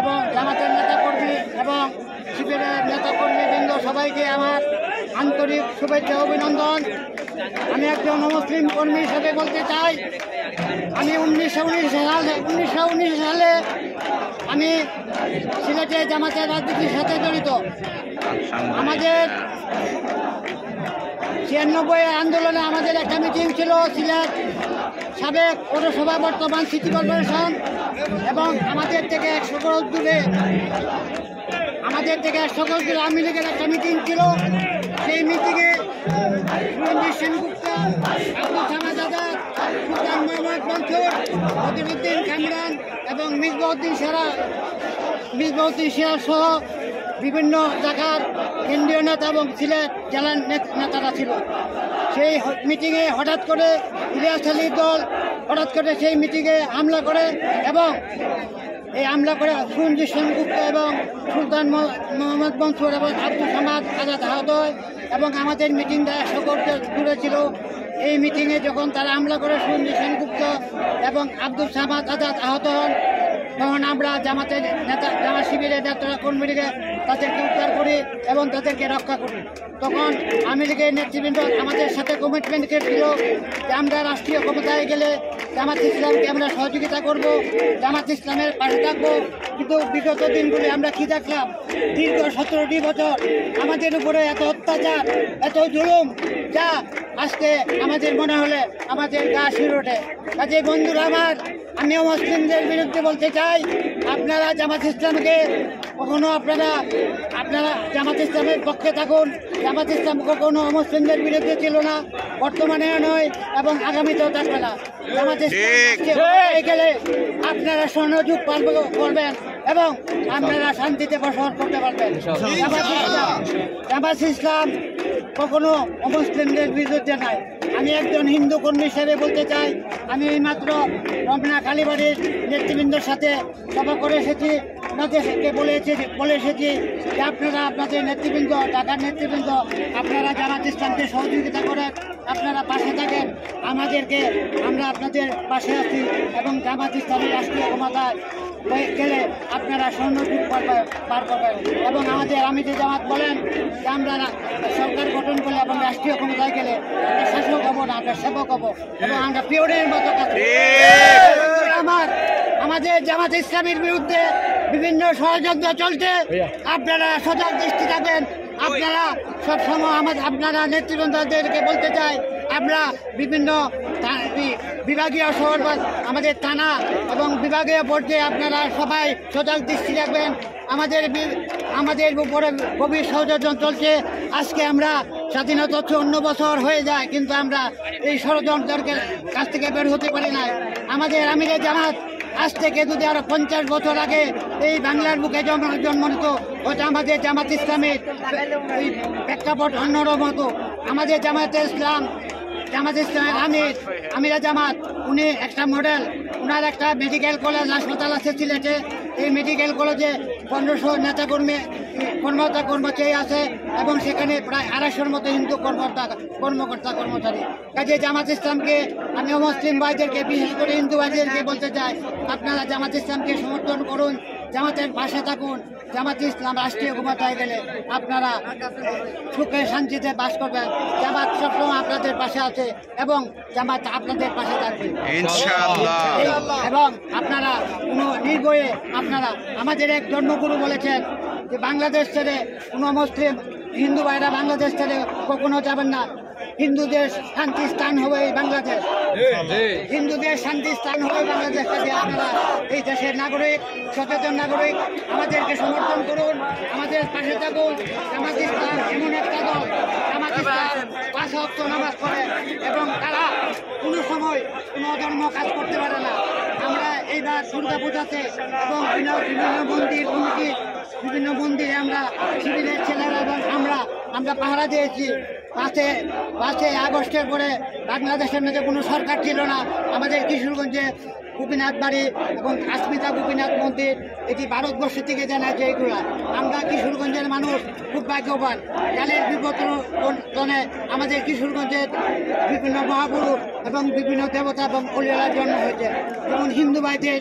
এবং জামাতের নেতাকর্মী এবং শিবিরের নেতাকর্মীবৃন্দ সবাইকে আমার আন্তরিক শুভেচ্ছা অভিনন্দন। আমি একজন মুসলিম কর্মী হিসেবে বলতে চাই, আমি 1919 সালে আমি সিলেটে জামাতের রাজনীতির সাথে জড়িত। আমাদের 96 আন্দোলনে আমাদের একটা মিটিং ছিল সিলেট সাবেক পৌরসভা বর্তমান সিটি কর্পোরেশন, এবং আমাদের থেকে 100 গজ দূরে আওয়ামী লীগের একটা মিটিং ছিল। সেই মিটিংয়ে রঞ্জিত সেনগুপ্ত, আব্দুল সামাদ আজাদ, সুলতান মোহাম্মদ মনসুর, বদিরউদ্দিন কামরান এবং মিসবাউদ্দিন সেরা সহ বিভিন্ন জায়গার কেন্দ্রীয় নেতা এবং সিলেট জেলার নেতারা ছিল। সেই মিটিংয়ে হঠাৎ করে ইলিয়াস আলীর দল হঠাৎ করে সেই মিটিংয়ে হামলা করে, এবং এই হামলা করে রঞ্জিত সেনগুপ্ত এবং সুলতান মোহাম্মদ মনসুর এবং আব্দুল সামাদ আজাদ আহত হয়, এবং আমাদের মিটিংটা 100 গজ দূরে ছিল। এই মিটিংয়ে যখন তারা হামলা করে রঞ্জিত সেনগুপ্ত এবং আব্দুল সামাদ আজাদ আহত হন, তখন আমরা জামাত শিবিরের নেতারা কর্মীকে তাদেরকে উদ্ধার করি এবং তাদেরকে রক্ষা করি। তখন আওয়ামী লীগের নেতৃবৃন্দ আমাদের সাথে কমিটমেন্ট করেছিল যে আমরা রাষ্ট্রীয় ক্ষমতায় গেলে জামাত ইসলামকে আমরা সহযোগিতা করব, জামাত ইসলামের পাশে থাকবো। কিন্তু বিগত দিনগুলি আমরা কি দেখলাম, দীর্ঘ 17টি বছর আমাদের উপরে এত অত্যাচার, এত জুলুম, যা আজকে আমাদের মনে হলে আমাদের গা শিহরে ওঠে। কাজে বন্ধুরা আমার, আমিও মুসলিমদের বিরুদ্ধে বলতে চাই, আপনারা জামাত ইসলামকে কখনো আপনারা জামাত ইসলামের পক্ষে থাকুন। জামাত ইসলাম কখনো মুসলিমদের বিরুদ্ধে ছিল না, বর্তমানে নয় এবং আগামীতেও থাকবে না। জামাত ইসলাম গেলে আপনারা সহযোগ করবেন এবং আপনারা শান্তিতে বসবাস করতে পারবেন। জামাত ইসলাম কখনো অমুসলিমদের বিরুদ্ধে নাই। আমি একজন হিন্দু কর্মী হিসেবে বলতে চাই, আমি এইমাত্র রমনা কালীবাড়ির নেতৃবৃন্দের সাথে সভা করে এসেছি। ওনাদেরকে বলে এসেছি যে আপনারা আপনাদের নেতৃবৃন্দ, ঢাকার নেতৃবৃন্দ, আপনারা জামাত ইসলামকে সহযোগিতা করেন, আপনারা পাশে থাকেন আমাদেরকে, আমরা আপনাদের পাশে আছি। এবং জামাত ইসলামের রাষ্ট্রীয় ক্ষমতায় গেলে আপনারা সহযোগ পার করবেন। এবং আমাদের আমির জামাত বলেন যে আমরা সরকার গঠন করলে এবং রাষ্ট্রীয় ক্ষমতায় গেলে আমরা শাসক হবো না, আমরা সেবক হবো এবং আমরা পিওরের মতো কাজ করব। আমাদের জামাত ইসলামের বিরুদ্ধে বিভিন্ন ষড়যন্ত্র চলছে, আপনারা সজাগ দৃষ্টি থাকবেন। আপনারা সবসময় আপনারা নেতৃবৃন্দদেরকে বলতে চাই, আমরা বিভিন্ন বিভাগীয় শহর বা আমাদের থানা এবং বিভাগীয় পর্যায়ে আপনারা সবাই সজাগ দৃষ্টি রাখবেন। আমাদের উপরে গভীর ষড়যন্ত্র চলছে। আজকে আমরা স্বাধীনতা 54 বছর হয়ে যায়, কিন্তু আমরা এই ষড়যন্ত্রের কাছ থেকে বের হতে পারি না। আমাদের আমিরে জামাত আজ থেকে যদি আরো 50 বছর আগে এই বাংলার বুকে জন্ম নিত, ওটা আমাদের জামাত ইসলামের প্রেক্ষাপট অন্যরকম হতো। আমাদের জামাতে ইসলামের আমিরা জামাত, উনি একটা মডেল। ওনার একটা মেডিকেল কলেজ হাসপাতাল আছে সিলেটে। এই মেডিকেল কলেজে 1500 নেতাকর্মী কর্মচারী আছে এবং সেখানে প্রায় 250-র মতো হিন্দু কর্মচারী। কাজে জামাত ইসলামকে, আমি মুসলিম ভাইদেরকে, বিশেষ করে হিন্দু ভাইদেরকে বলতে চাই, আপনারা জামাত ইসলামকে সমর্থন করুন, জামাতের পাশে থাকুন। জামাত ইসলাম রাষ্ট্রীয় ক্ষমতায় গেলে আপনারা সুখে শান্তিতে বাস করবেন। জামাত সবসময় আপনাদের পাশে আছে এবং জামাত আপনাদের পাশে থাকবে ইনশাআল্লাহ। এবং আপনারা কোনো নির্ভয়ে, আপনারা আমাদের এক ধর্মগুরু বলেছেন যে বাংলাদেশ ছেড়ে কোনো মুসলিম হিন্দু ভাইরা বাংলাদেশ ছেড়ে কখনো যাবেন না। হিন্দুদের শান্তি স্থান হবে এই বাংলাদেশ, হিন্দুদের শান্তি স্থান হবে বাংলাদেশ। কাজে আপনারা এই দেশের নাগরিক, সচেতন নাগরিক, আমাদেরকে সমর্থন করুন, আমাদের পাশে থাকুন। জামাত ইসলাম এমন একটা দল, জামাত ইসলাম 5 ওয়াক্ত নামাজ পড়ে এবং তারা কোনো সময় কোনো ধর্ম কাজ করতে পারে না। আমরা এইবার দুর্গা পূজাতে এবং বিভিন্ন মন্দিরে আমরা শিবিরের ছেলেরা এবং আমরা পাহারা দিয়েছি। 5 আগস্টের পরে বাংলাদেশের মধ্যে কোনো সরকার ছিল না। আমাদের কিশোরগঞ্জে গোপীনাথ বাড়ি এবং আসমিতা গোপীনাথ মন্দির, এটি ভারতবর্ষ থেকে জানা যায়। এগুলা আমরা কিশোরগঞ্জের মানুষ খুব ভাগ্যবান। কালের বিবর্তনে আমাদের কিশোরগঞ্জের বিভিন্ন মহাপুরুষ এবং বিভিন্ন দেবতা এবং অলিয়ালার জন্ম হয়েছে। যেমন হিন্দু ভাইদের